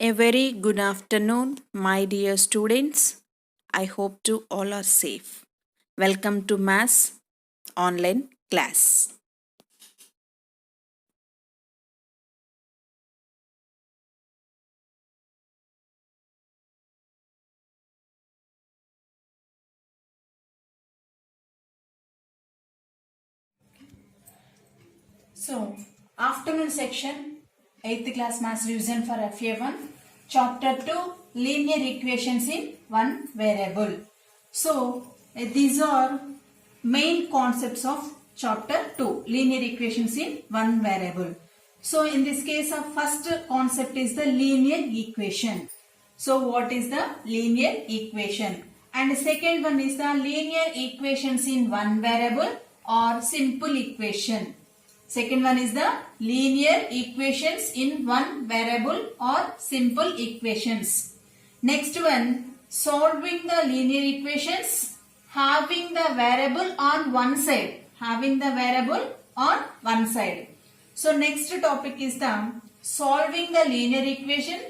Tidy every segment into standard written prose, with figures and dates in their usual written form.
A very good afternoon, my dear students. I hope to all are safe. Welcome to Mass online class. So, afternoon section, 8th class maths revision for FA1, chapter 2, linear equations in one variable. So, these are main concepts of chapter 2, linear equations in one variable. So, in this case, our first concept is the linear equation. So, what is the linear equation? And the second one is the linear equations in one variable or simple equation. Second one is the linear equations in one variable or simple equations. Next one, solving the linear equations having the variable on one side. Having the variable on one side. So next topic is the solving the linear equation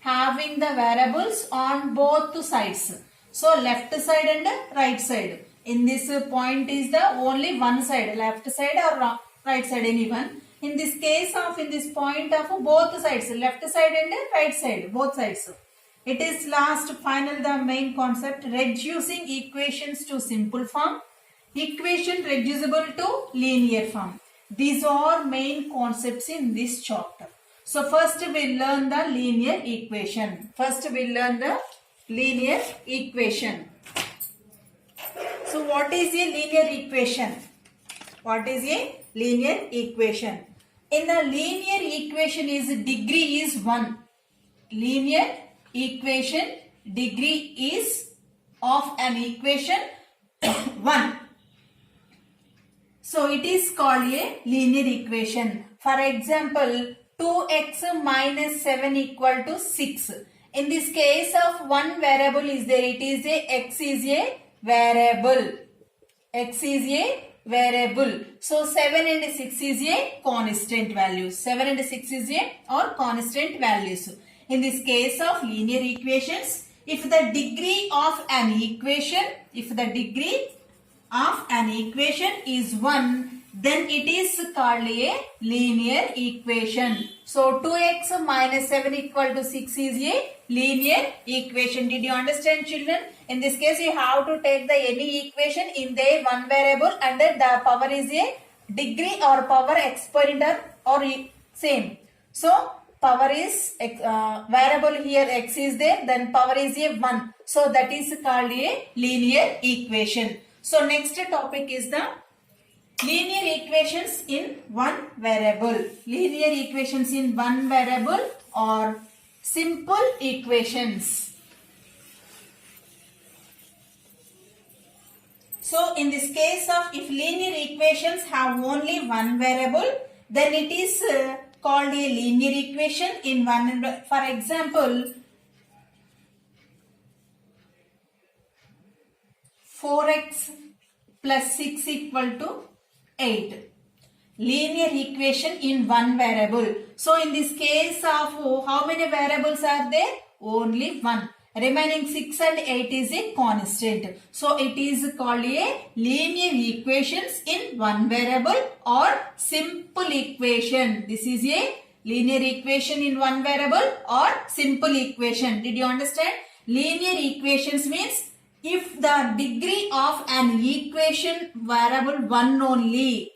having the variables on both sides. So left side and right side. In this point is the only one side, left side or right side, anyone. In this case of in this point of both sides, left side and right side, both sides. It is last final the main concept, reducing equations to simple form, equation reducible to linear form. These are main concepts in this chapter. So first we learn the linear equation. First we learn the linear equation. So what is a linear equation? What is a linear equation? In a linear equation is degree is 1. Linear equation degree is of an equation 1. So it is called a linear equation. For example, 2x minus 7 equal to 6. In this case of one variable is there, it is a x is a variable. X is a variable. So 7 and 6 is a constant values. 7 and 6 is a or constant values. In this case of linear equations, if the degree of an equation, is 1, then it is called a linear equation. So 2x minus 7 equal to 6 is a linear equation. Did you understand, children? In this case, you have to take the any equation in their one variable and the power is a degree or power exponent or same. So power is variable here x is there, then power is a 1. So that is called a linear equation. So next topic is the linear equations in one variable. Linear equations in one variable or simple equations. So in this case of if linear equations have only one variable, then it is called a linear equation in one. For example, 4x plus 6 equal to 8. Linear equation in one variable. So in this case of how many variables are there? Only one. Remaining 6 and 8 is a constant. So it is called a linear equations in one variable or simple equation. This is a linear equation in one variable or simple equation. Did you understand? Linear equations means if the degree of an equation variable 1 only,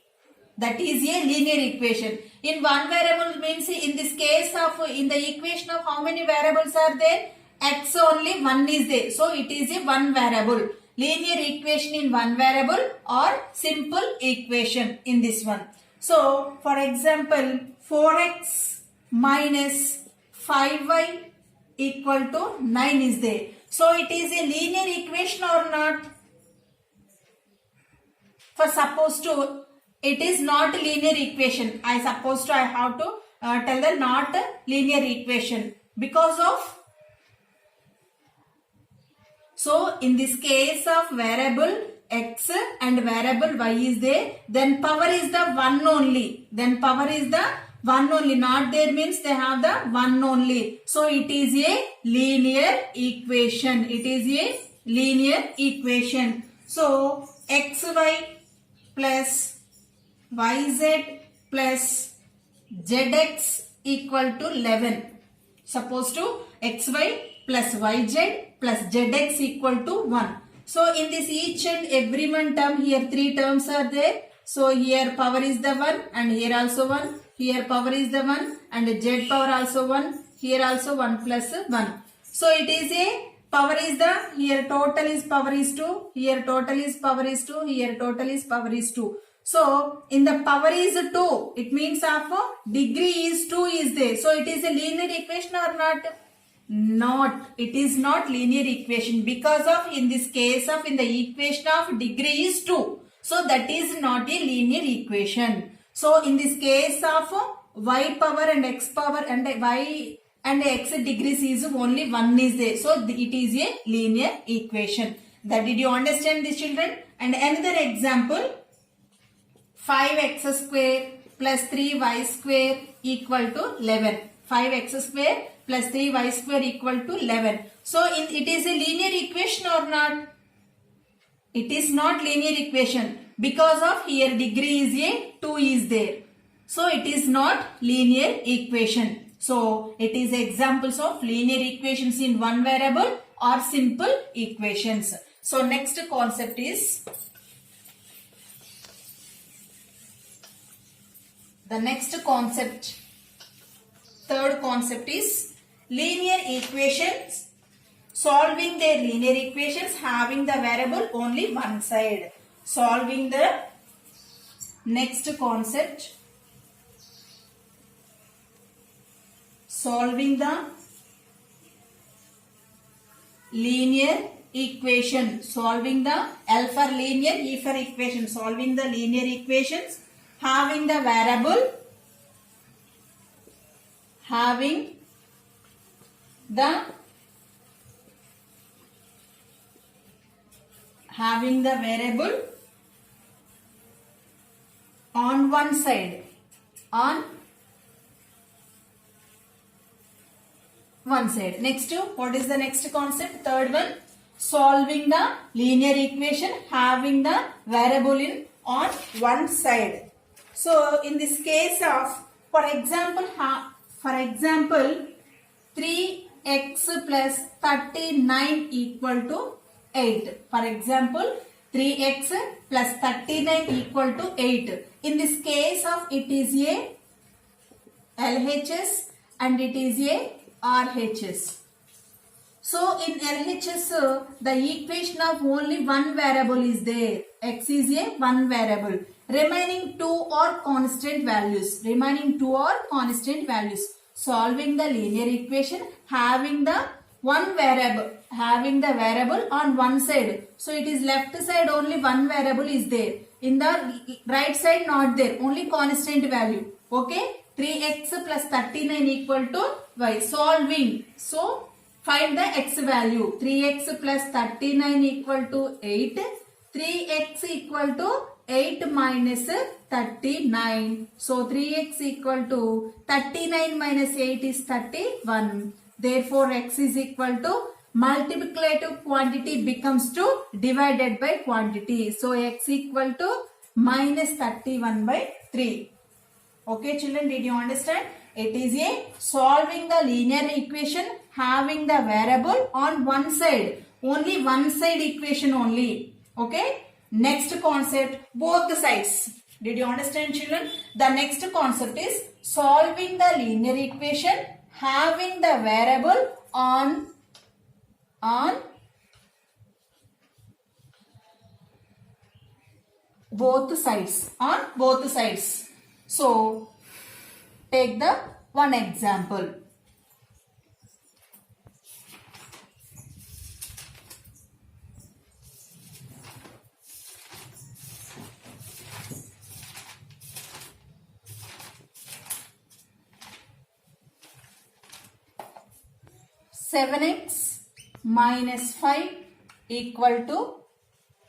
that is a linear equation. In one variable means in this case of in the equation of how many variables are there? X only 1 is there. So it is a one variable. Linear equation in one variable or simple equation in this one. So for example 4x minus 5y equal to 9 is there. So it is a linear equation or not? For suppose to it is not linear equation. I suppose to I have to tell the not linear equation because of. So in this case of variable x and variable y is there, then power is the 1 only. Then power is the one only. Not there means they have the one only. So it is a linear equation. It is a linear equation. So xy plus yz plus zx equal to 11. Suppose to xy plus yz plus zx equal to 1. So in this each and every one term, here 3 terms are there. So here power is the 1 and here also 1. Here power is the 1 and z power also 1. Here also 1 plus 1. So it is a power is the, here total is power is 2. Here total is power is 2. Here total is power is 2. So in the power is 2. It means of degree is 2 is there. So it is a linear equation or not? Not. It is not linear equation because of in this case of in the equation of degree is 2. So that is not a linear equation. So in this case of y power and x power and y and x degrees is only 1 is there. So it is a linear equation. That did you understand this, children? And another example, 5x square plus 3y square equal to 11. 5x square plus 3y square equal to 11. So it is a linear equation or not? It is not linear equation because of here degree is a 2 is there. So it is not linear equation. So it is examples of linear equations in one variable or simple equations. So next concept is, the next concept, third concept is linear equations. Solving their linear equations having the variable only one side. Solving the next concept. Solving the linear equation. Solving the L for linear, E for equation. Solving the linear equations having the variable, having the variable on one side, on one side. Next, what is the next concept? Third one, solving the linear equation having the variable in on one side. So in this case of, for example 3x plus 39 equal to 8. For example, 3x plus 39 equal to 8. In this case of, it is a LHS and it is a RHS. So in LHS, the equation of only one variable is there. X is a one variable. Remaining two are constant values. Remaining two are constant values. Solving the linear equation having the one variable, having the variable on one side. So it is left side only one variable is there. In the right side not there, only constant value. Okay, 3x plus 39 equal to y. Solving. So find the x value. 3x plus 39 equal to 8. 3x equal to 8 minus 39. So 3x equal to 39 minus 8 is 31. Therefore x is equal to multiplicative quantity becomes to divided by quantity. So x equal to minus 31 by 3. Okay children, did you understand? It is a solving the linear equation having the variable on one side. Only one side equation only. Okay. Next concept, both sides. Did you understand children? The next concept is solving the linear equation having the variable on both sides. On both sides. So take the one example. Seven x minus 5 equal to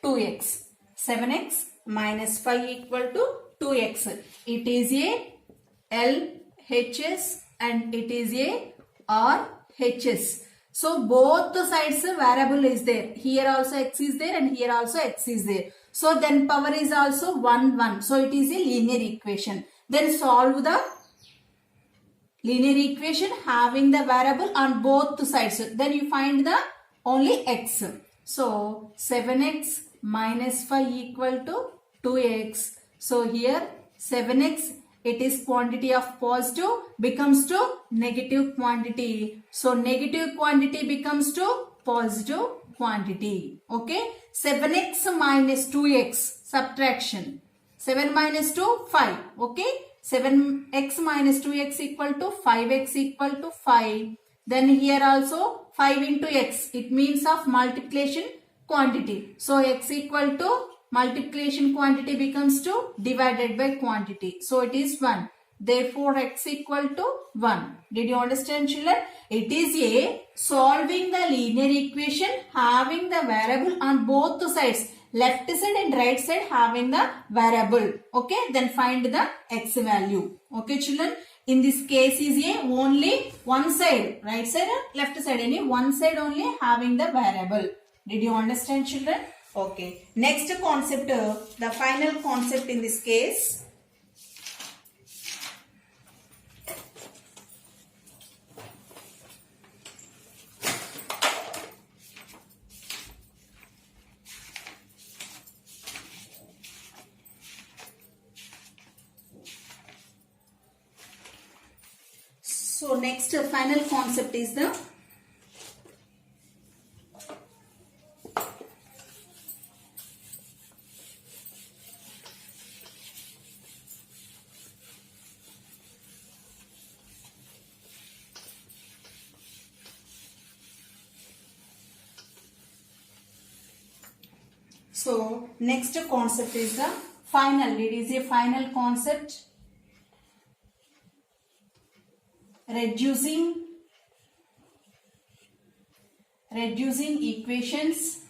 2x. 7x minus 5 equal to 2x. It is a HS and it is a RHS. So both the sides variable is there. Here also x is there and here also x is there. So then power is also 1 1. So it is a linear equation. Then solve the linear equation having the variable on both the sides. Then you find the only x. So 7x minus 5 equal to 2x. So here 7x, it is quantity of positive becomes to negative quantity. So negative quantity becomes to positive quantity. Okay. 7x minus 2x subtraction. 7 minus 2, 5. Okay. 7x minus 2x equal to 5x equal to 5. Then here also 5 into x. It means of multiplication quantity. So x equal to multiplication quantity becomes to divided by quantity. So it is 1. Therefore x equal to 1. Did you understand, children? It is a solving the linear equation having the variable on both the sides. Left side and right side having the variable. Okay. Then find the x value. Okay, children. In this case is a only one side. Right side and left side. Any one side only having the variable. Did you understand, children? Okay. Next concept, the final concept in this case. So next final concept is the next concept is the final. It is a final concept. Reducing equations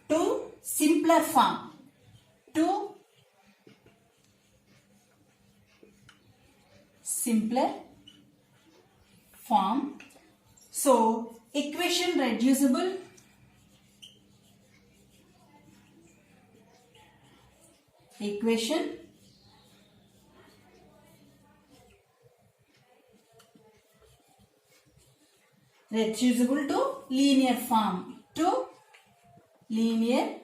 to simpler form. So equation reducible to linear form, to linear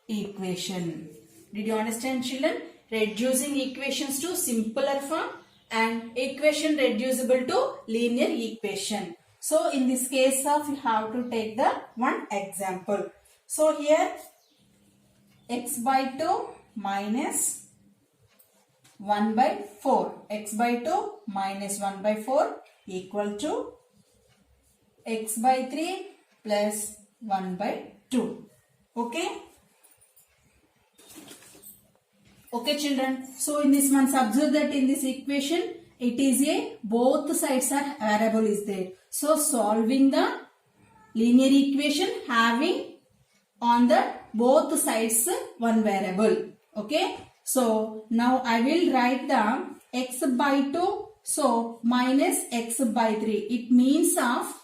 equation. Did you understand, children? Reducing equations to simpler form and equation reducible to linear equation. So in this case of, you have to take the one example. So here x by 2 minus 1 by 4. X by 2 minus 1 by 4 equal to x by 3 plus 1 by 2. Okay. Okay, children. So in this one, observe that in this equation, it is a both sides are variable is there. So solving the linear equation having on the both sides one variable. Okay. So now I will write the x by 2. So minus x by 3. It means of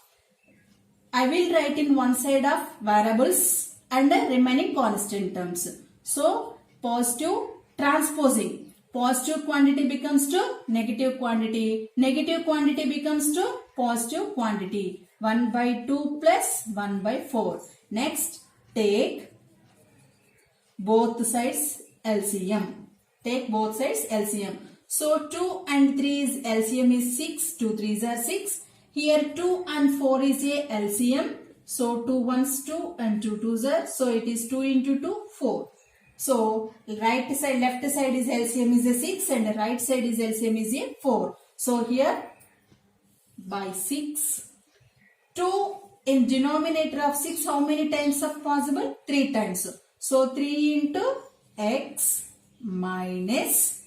I will write in one side of variables and the remaining constant terms. So positive transposing. Positive quantity becomes to negative quantity. Negative quantity becomes to positive quantity. 1 by 2 plus 1 by 4. Next, take both sides LCM. Take both sides LCM. So 2 and 3 is LCM is 6. 2 3s are 6. Here 2 and 4 is a LCM. So 2 1s 2 and 2 2s are. So it is 2 into 2 4. So right side left side is LCM is a 6 and right side is LCM is a 4. So here by 6. 2 in denominator of 6 how many times of possible? 3 times. So 3 into x minus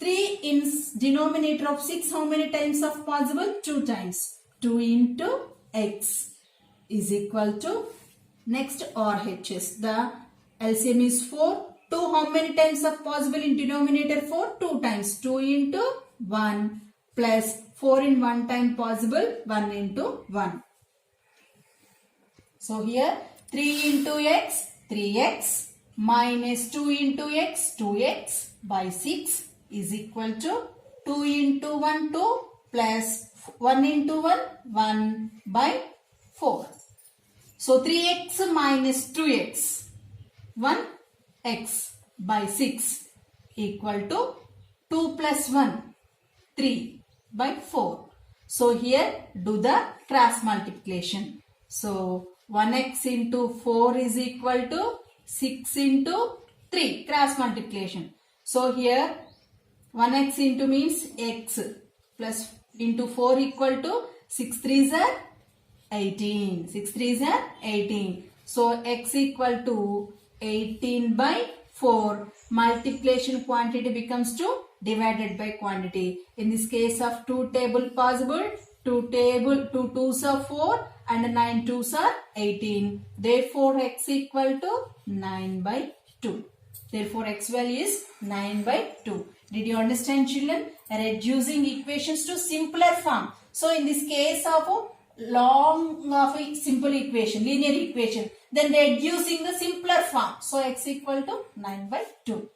3 in denominator of 6 how many times of possible? 2 times. 2 into x is equal to next RHS. The LCM is 4. 2 how many times are possible in denominator? 4. 2 times. 2 into 1 plus 4 in 1 time possible. 1 into 1. So here 3 into x, 3x minus 2 into x, 2x by 6 is equal to 2 into 1, 2 plus 1 into 1, 1 by 4. So 3x minus 2x, 1x by 6 equal to 2 plus 1, 3 by 4. So here do the cross multiplication. So 1x into 4 is equal to 6 into 3, cross multiplication. So here 1x into means x plus into 4 equal to 6 3s are 18. 6 3s are 18. So x equal to 18 by 4. Multiplication quantity becomes 2 divided by quantity. In this case of 2 table possible, 2 2s are 4 and 9 2s are 18. Therefore x equal to 9 by 2. Therefore x value is 9 by 2. Did you understand, children? Reducing equations to simpler form. So in this case of a simple equation, linear equation, then reducing the simpler form. So x equal to 9 by 2.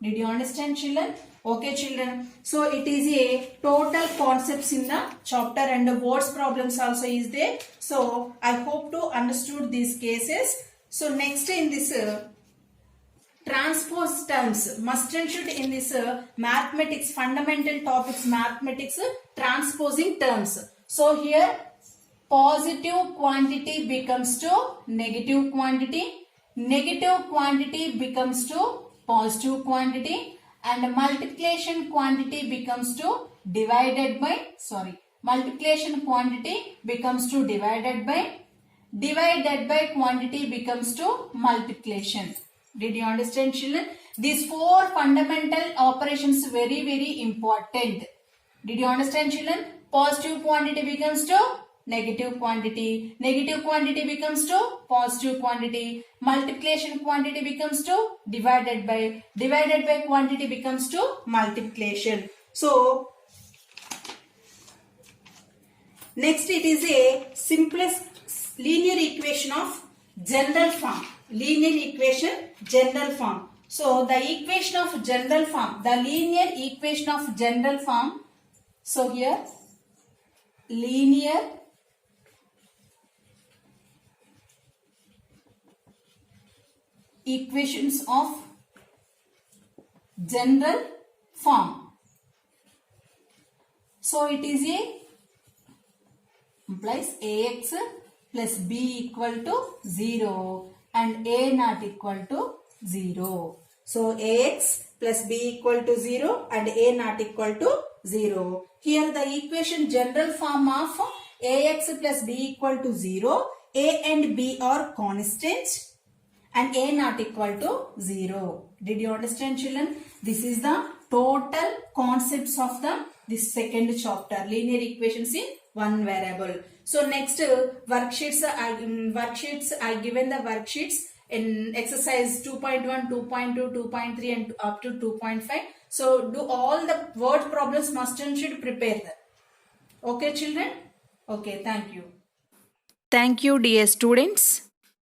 Did you understand, children? Okay, children. So it is a total concepts in the chapter and the words problems also is there. So I hope to understood these cases. So next in this transpose terms, must and should in this mathematics, fundamental topics mathematics, transposing terms. So here positive quantity becomes to negative quantity, negative quantity becomes to positive quantity, and multiplication quantity becomes to multiplication quantity becomes to divided by quantity becomes to multiplication. Did you understand, children? These 4 fundamental operations very important. Did you understand, children? Positive quantity becomes to negative quantity, negative quantity becomes to positive quantity, multiplication quantity becomes to divided by quantity becomes to multiplication. So next it is a simplest linear equation of general form. Linear equation general form. So the equation of general form, the linear equation of general form. So here linear equations of general form. So it is a implies ax plus b equal to 0 and a not equal to 0. So ax plus b equal to 0 and a not equal to 0. Here the equation general form of ax plus b equal to 0, a and b are constant and a not equal to 0. Did you understand, children? This is the total concepts of this second chapter, linear equations in one variable. So next worksheets I given the worksheets in exercise 2.1, 2.2, 2.3 and up to 2.5. So do all the word problems must and should prepare them. Okay, children? Okay, thank you. Thank you, dear students.